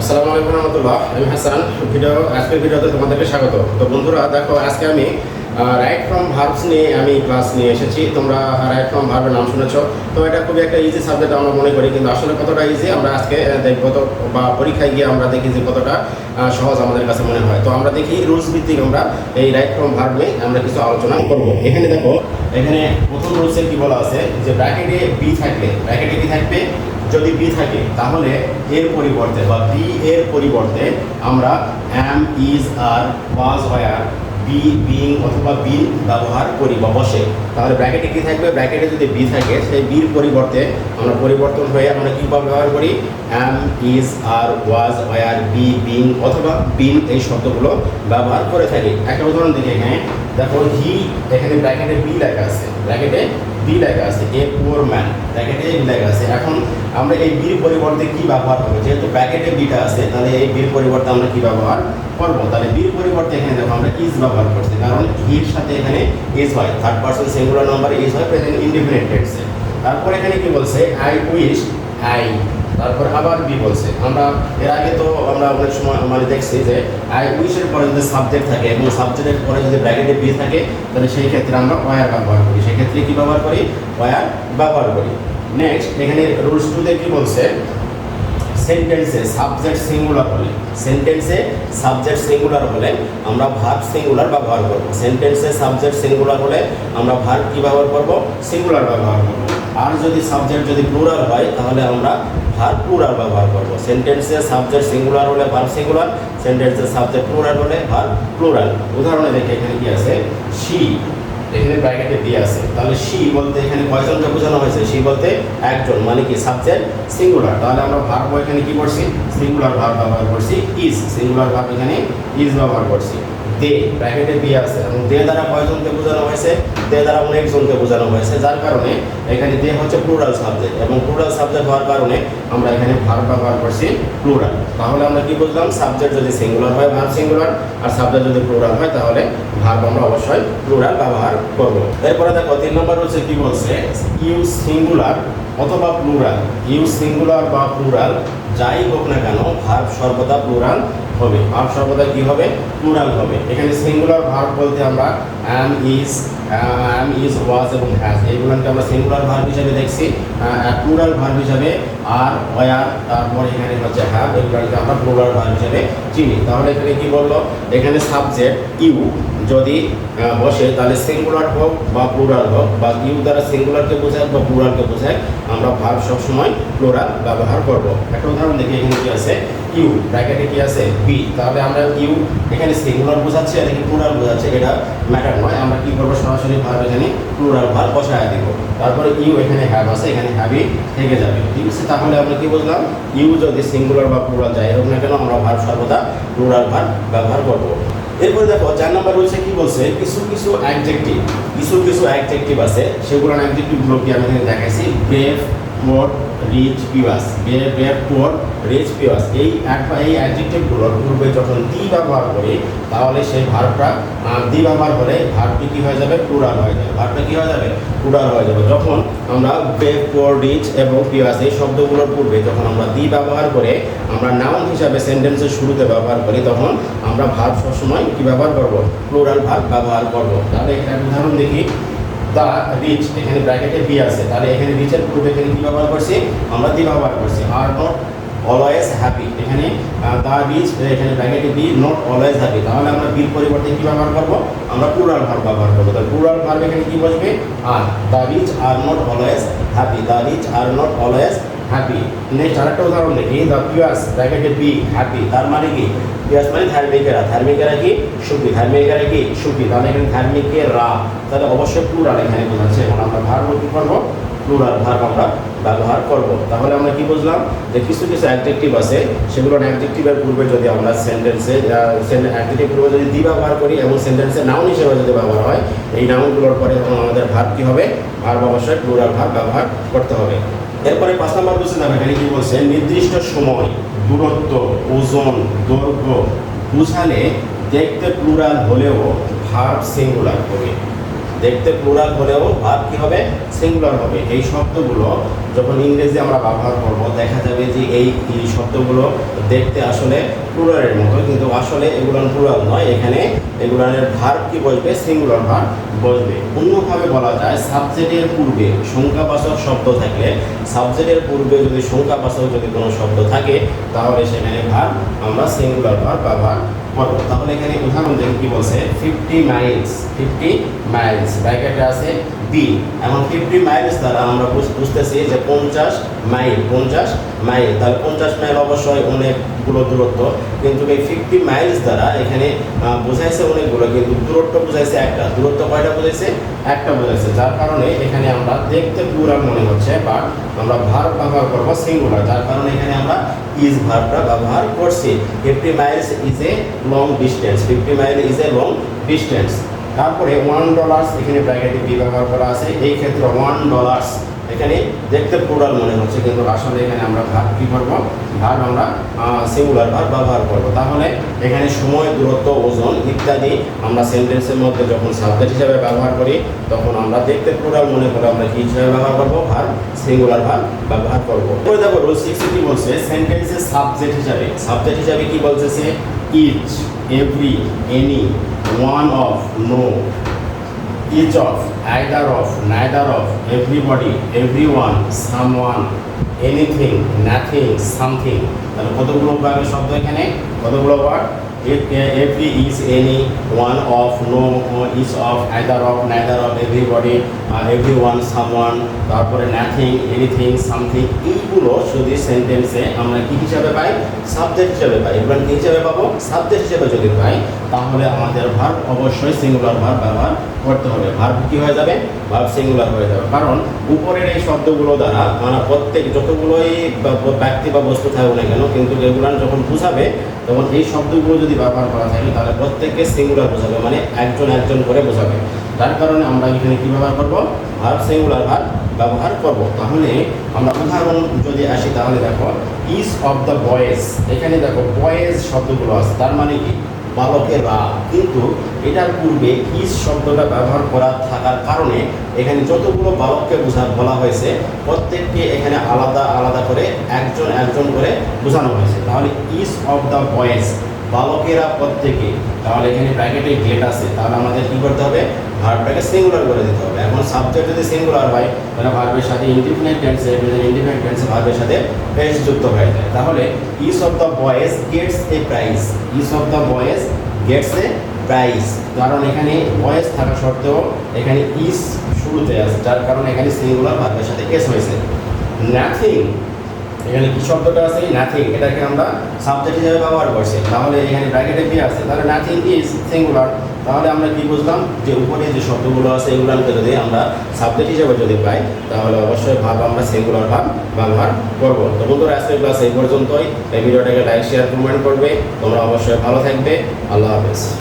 আসসালামু আলাইকুম রহমতুল্লাহ। আমি হাসান। আজকের ভিডিওতে তোমাদেরকে স্বাগত। তো বন্ধুরা দেখো, আজকে আমি রাইট ফ্রম ভার্বস নিয়ে আমি ক্লাস নিয়ে এসেছি। তোমরা রাইট ফ্রম ভার্বের নাম শুনেছ। তো এটা খুবই একটা ইজি সাবজেক্ট আমরা মনে করি, কিন্তু আসলে কতটা ইজি আমরা আজকে দেখবো। তো বা পরীক্ষায় গিয়ে আমরা দেখি যে কতটা সহজ আমাদের কাছে মনে হয়। তো আমরা দেখি রুলস ভিত্তিক আমরা এই রাইট ফ্রম ভার্ব নিয়ে আমরা কিছু আলোচনা করব। এখানে দেখো, এখানে প্রথম রুলসে কি বলা আছে যে ব্র্যাকেটে বি থাকলে, ব্র্যাকেটে কি থাকবে, যদি বি থাকে তাহলে এর পরিবর্তে বা বি এর পরিবর্তে আমরা am, is, are, was, were, be, being অথবা বিন ব্যবহার করি বা বসে। তাহলে ব্র্যাকেটে কি থাকবে, ব্র্যাকেটে যদি বি থাকে সেই বির পরিবর্তে আমরা পরিবর্তন হয়ে আমরা কী ব্যবহার করি, am, is, are, was, were, be, being অথবা বিন এই শব্দগুলো ব্যবহার করে থাকি। একটা উদাহরণ দেখি, এখানে দেখো হি, এখানে ব্র্যাকেটে বি লেখা আছে, ব্র্যাকেটে বি লেখা আছে, এ পুয়ার ম্যান, ব্র্যাকেটে বি লেখা আছে। এখন আমরা এই বির পরিবর্তে কি ব্যবহার করবো, যেহেতু ব্র্যাকেটে বিটা আছে তাহলে এই বির পরিবর্তে আমরা কি ব্যবহার করবো, তাহলে বির পরিবর্তে এখানে দেখো আমরা ইজ ব্যবহার করছি, কারণ হির সাথে এখানে ইজ হয়, third person singular number is হয় প্রেজেন্ট ইনডিফিনিট টেন্সে। তারপর এখানে কি বলছে, আই উইশ, আই, তারপর আবার বি বলছে। আমরা এর আগে তো আমরা অনেক সময় মানে দেখছি যে আই উইশের পরে যদি সাবজেক্ট থাকে এবং সাবজেক্টের পরে যদি ব্র্যাকেটে বি থাকে তাহলে সেই ক্ষেত্রে আমরা ওয়্যার ব্যবহার করি, সেই ক্ষেত্রে কী ব্যবহার করি, ওয়্যার ব্যবহার করি। নেক্সট এখানে রুলস টুতে কী বলছে, সেন্টেন্সে সাবজেক্ট সিঙ্গুলার হলে, সেন্টেন্সে সাবজেক্ট সিঙ্গুলার হলে আমরা ভার্ব সিঙ্গুলার ব্যবহার করব। সেন্টেন্সে সাবজেক্ট সিঙ্গুলার হলে আমরা ভার্ব কী ব্যবহার করব, সিঙ্গুলার ব্যবহার করব। আর যদি সাবজেক্ট যদি প্লুরাল হয় তাহলে আমরা ভার্ব প্লুরাল ব্যবহার করব। সেন্টেন্সে সাবজেক্ট সিঙ্গুলার হলে ভার্ব সিঙ্গুলার, সেন্টেন্সে সাবজেক্ট প্লুরাল হলে ভার্ব প্লুরাল। উদাহরণে দেখে এখানে কি আছে, শি, এখানে ব্র্যাকেটে দিয়ে আছে, তাহলে শি বলতে এখানে কয়জনকে বোঝানো হয়েছে, শি বলতে একজন, মানে কি সাবজেক্ট সিঙ্গুলার। তাহলে আমরা ভার্ব এখানে কি করছি, সিঙ্গুলার ভার্ব ব্যবহার করছি, ইজ, সিঙ্গুলার ভার্ব এখানে ইজ ব্যবহার করছি। দে, ব্র্যাকেটে দিয়ে আছে এবং দে দ্বারা কয়জনকে বোঝানো হয়েছে, দে দ্বারা অনেকজনকে বোঝানো হয়েছে, যার কারণে এখানে দে হচ্ছে প্লুরাল সাবজেক্ট এবং প্লুরাল সাবজেক্ট হওয়ার কারণে আমরা এখানে ভার্ব ব্যবহার করছি প্লুরাল। তাহলে আমরা কি বুঝলাম, সাবজেক্ট যদি সিঙ্গুলার হয় ভার্ব সিঙ্গুলার, আর সাবজেক্ট যদি প্লুরাল হয় তাহলে ভার্ব আমরা অবশ্যই প্লুরাল ব্যবহার করব। এরপরে দেখো 3 নম্বর হচ্ছে কি বলছে, ইউজ সিঙ্গুলার অথবা প্লুরাল, ইউজ সিঙ্গুলার বা প্লুরাল যাই হোক না কেন ভার্ব সর্বদা প্লুরাল হবে, ভার্ব সর্বদা কি হবে, প্লুরাল হবে। এখানে সিঙ্গুলার ভার্ব বলতে আমরা অ্যাম, ইজ, ওয়াজ এবং হ্যাজ এইগুলোকে আমরা সিঙ্গুলার ভার্ব হিসেবে দেখছি। প্লুরাল ভার্ব হিসেবে আর, ওয়্যার, তারপর এখানে হচ্ছে হ্যাভ, এগুলোকে আমরা প্লুরাল ভার্ব হিসেবে চিনি। তাহলে এখানে কি বললো, এখানে সাবজেক্ট ইউ যদি বসে তাহলে সিঙ্গুলার হোক বা প্লুরাল হোক, বা ইউ দ্বারা সিঙ্গুলারকে বোঝায় বা প্লুরালকে বোঝায়, আমরা ভার্ব সবসময় প্লুরাল ব্যবহার করব। একটা উদাহরণ দেখি, এখানে কি আছে, ইউ, ব্র্যাকেটে কি আছে, বি, তাহলে আমরা ইউ এখানে সিঙ্গুলার বোঝাচ্ছি আর এখানে প্লুরাল বোঝাচ্ছে, এটা ম্যাটার নয়, আমরা কি করবো, সরাসরি ভার্ব এখানে প্লুরাল ভার্ব বসায় দিব। তারপরে ইউ এখানে হ্যাভ আছে, এখানে হ্যাভই থেকে যাবে, ঠিক আছে। তাহলে আমরা কি বুঝলাম, ইউ যদি সিঙ্গুলার বা প্লুরাল যাই হোক না কেন আমরা ভার্ব সর্বদা প্লুরাল ভার্ব ব্যবহার করব। এরপরে দেখো 4 নম্বর রয়েছে কি বলছে, কিছু কিছু অ্যাডজেক্টিভ আছে, সেগুলোর অ্যাডজেক্টিভগুলো কি আমি এখানে দেখাইছি, ব্রেভ, পোর, রিচ, পিওয়াস, ব্রেভ, পোর, রিচ, পিওয়াস, এই অ্যাডজেক্টিভগুলোর পূর্বে যখন দি ব্যবহার করি তাহলে সেই ভার্বটা দি ব্যবহার করে ভার্বটি কী হয়ে যাবে, প্লুরাল হয়ে যাবে, ভার্বটা কী হয়ে যাবে, প্লুরাল হয়ে যাবে। যখন আমরা ব্রেভ, পোর, রিচ এবং পিওয়াস এই শব্দগুলোর পূর্বে যখন আমরা দি ব্যবহার করে আমরা নাউন হিসাবে সেন্টেন্সের শুরুতে ব্যবহার করি তখন আমরা ভার্ব সবসময় কী ব্যবহার করব, প্লুরাল ভার্ব ব্যবহার করব। তাহলে একটা উদাহরণ দেখি, দ্য রিচ, এখানে ব্র্যাকেটে বি আছে, তাহলে এখানে রিচের পূর্বে এখানে কী ব্যবহার করছি, আমরা দি ব্যবহার করছি। আর নট অলওয়েজ হ্যাপি, এখানে দ্য রিচ, এখানে ব্র্যাকেটে বি, নট অলওয়েজ হ্যাপি, তাহলে আমরা বির পরিবর্তে কী ব্যবহার করবো, আমরা প্লুরাল ভার্ব ব্যবহার করবো। তাহলে প্লুরাল ভার্ব এখানে কী বসবে, আর, the rich are not always happy, the rich are not always happy. Next আরেকটা উদাহরণ দেখি, দ্য পিওয়াস, ব্র্যাকেটে বি, হ্যাপি, তার মানে কি, পিওয়াস মানে ধার্মিকেরা, ধার্মিকেরা কি সুখী, ধার্মিকেরা কি সুখী, তাহলে এখানে ধার্মিকেরা, তাহলে অবশ্যই প্লুরাল এখানে বোঝাচ্ছে। এখন আমরা ভার্ব কী করবো, প্লুরাল ভার্ব আমরা ব্যবহার করব। তাহলে আমরা কি বুঝলাম, যে কিছু কিছু অ্যাডজেক্টিভ আছে সেগুলোর অ্যাডজেক্টিভের পূর্বে যদি আমরা সেন্টেন্সে অ্যাডজেক্টিভ পূর্বে যদি দি ব্যবহার করি এবং সেন্টেন্সে নাউন হিসেবে যদি ব্যবহার হয়, এই নাউনগুলোর পরে আমাদের ভার্ব কী হবে, ভার্ব অবশ্যই প্লুরাল ভার্ব ব্যবহার করতে হবে। এরপরে 5 নম্বর বুঝতে যাবে, এখানে কি বলছে, নির্দিষ্ট সময়, দূরত্ব, ওজন, দৈর্ঘ্য বুঝালে দেখতে প্লুরাল হলেও ভার্ব সিঙ্গুলার হবে। দেখতে প্লুরাল হলেও ভার্ব কি হবে, সিঙ্গুলার হবে। এই শব্দগুলো যখন ইংরেজি আমরা ব্যবহার করব দেখা যাবে যে এই শব্দগুলো দেখতে আসলে প্লুরালের মতো, কিন্তু আসলে এগুলো প্লুরাল নয়। এখানে এগুলোর ভার্ব কি বসবে, সিঙ্গুলার ভার্ব বসবে। অন্যভাবে বলা যায় সাবজেক্টের পূর্বে সংখ্যাবাচক শব্দ থাকলে, সাবজেক্টের পূর্বে যদি সংখ্যাবাচক যদি কোনো শব্দ থাকে তাহলে সেখানে ভার্ব আমরা সিঙ্গুলার ভার্ব ব্যবহার করব। তাহলে এখানে উদাহরণ দেখুন কি বলছে, 50 মাইলস, 50 মাইলস ব্র্যাকেটে আছে বি। এখন 50 মাইলস দ্বারা আমরা বুঝতেছি যে 50 মাইল, 50 মাইল, তাহলে 50 মাইল অবশ্যই অনেকগুলো দূরত্ব, কিন্তু এই 50 মাইলস দ্বারা এখানে বোঝাইছে অনেকগুলো, কিন্তু দূরত্ব বোঝাইছে একটা। দূরত্ব কয়টা বোঝাইছে, একটা বোঝাইছে, যার কারণে এখানে আমরা দেখতে প্লুরাল মনে হচ্ছে, বাট আমরা ভার্ব ব্যবহার করব সিঙ্গুলার, যার কারণে এখানে আমরা ইজ ভার্বটা ব্যবহার করছি। 50 Miles is a long distance, 50 mile is a long distance. তারপরে $1 এখানে ব্র্যাকেটে বি ব্যবহার করা আছে, এই ক্ষেত্রে $1 এখানে দেখতে প্লুরাল মনে হচ্ছে, কিন্তু আসলে এখানে আমরা ভার্ব কি করব, ভার্ব আমরা সিঙ্গুলার ভার্ব ব্যবহার করব। তাহলে এখানে সময়, দূরত্ব, ওজন ইত্যাদি আমরা সেন্টেন্সের মধ্যে যখন সাবজেক্ট হিসেবে ব্যবহার করি তখন আমরা দেখতে প্লুরাল মনে করে আমরা কি হিসেবে ব্যবহার করব, ভার্ব সিঙ্গুলার ভার্ব ব্যবহার করব। পরে দেখো রুল 6 কি বলছে, সেন্টেন্সের সাবজেক্ট হিসাবে, সাবজেক্ট হিসাবে কি বলতেছে, each, every, any, one of, no, each of, either of, neither of, everybody, everyone, someone, anything, nothing, something। তাহলে কতগুলো ভাবে শব্দ এখানে, কতগুলো word, every, is, any, one of, no, each of, either of, neither of, everybody, everyone, someone, তারপরে nothing, anything, something। এইগুলো যদি সেন্টেন্সে আমরা কি হিসাবে পাই, সাবজেক্ট হিসাবে পাই। এগুলো কি হিসাবে পাবো, সাবজেক্ট হিসাবে যদি পাই তাহলে আমাদের ভার্ব অবশ্যই সিঙ্গুলার ভার্ব ব্যবহার করতে হবে। ভার্ব কি হয়ে যাবে, ভার্ব সিঙ্গুলার হয়ে যাবে, কারণ উপরের এই শব্দগুলো দ্বারা মানে প্রত্যেক যতগুলোই ব্যক্তি বা বস্তু থাকুক না কেন, কিন্তু এগুলো যখন বুঝাবে তখন এই শব্দগুলো যদি ব্যবহার করা থাকে তাহলে প্রত্যেককে সিঙ্গুলার বোঝাবে, মানে একজন একজন করে বোঝাবে। তার কারণে আমরা এখানে কি ব্যবহার করব, ভার্ব সিঙ্গুলার ভার্ব ব্যবহার করব। তাহলে আমরা উদাহরণ যদি আসি তাহলে দেখো, ইজ অফ দ্য বয়েজ, এখানে দেখো বয়েজ শব্দগুলো আছে, তার মানে কি বালকেরা, কিন্তু এটার পূর্বে ইজ শব্দটা ব্যবহার করা থাকার কারণে এখানে যতগুলো বালককে বলা হয়েছে প্রত্যেককে এখানে আলাদা আলাদা করে একজন একজন করে বোঝানো হয়েছে। তাহলে ইজ অফ দ্য বয়েজ, বালকেরা প্রত্যেকে, তাহলে এখানে ব্র্যাকেটে গেট আছে, তাহলে আমাদের কি করতে হবে, ভার্বটাকে সিঙ্গুলার করে দিতে হবে। এখন সাবজেক্ট যদি সিঙ্গুলার হয় তাহলে ভার্বের সাথে ইনডিফিনিট টেন্সে, ইনডিফিনিট টেন্সে ভার্বের সাথে প্রেস যুক্ত হয়ে যায়। তাহলে each of the boys gets a prize, each of the boys gets a prize, কারণ এখানে বয়েজ থাকা সত্ত্বেও এখানে ইজ শুরুতে আছে, যার কারণে এখানে সিঙ্গুলার ভার্বের সাথে এস হয়েছে। নাথিং, এখানে কি শব্দটা আছে, নাথিং, এটাকে আমরা সাবজেক্ট হিসেবে ব্যবহার করছি, তাহলে এখানে ব্র্যাকেটে কি আছে, তাহলে নাথিং ইজ সিঙ্গুলার। তাহলে আমরা কি বুঝলাম, যে উপরে যে শব্দগুলো আছে এগুলোকে যদি আমরা সাবজেক্ট হিসেবে যদি পাই তাহলে অবশ্যই ভার্ব আমরা সিঙ্গুলার ভার্ব ব্যবহার করব। তো বন্ধুরা আজকের ক্লাস এই পর্যন্তই। এই ভিডিওটাকে লাইক, শেয়ার, কমেন্ট করবে। তোমরা অবশ্যই ভালো থাকবে। আল্লাহ হাফেজ।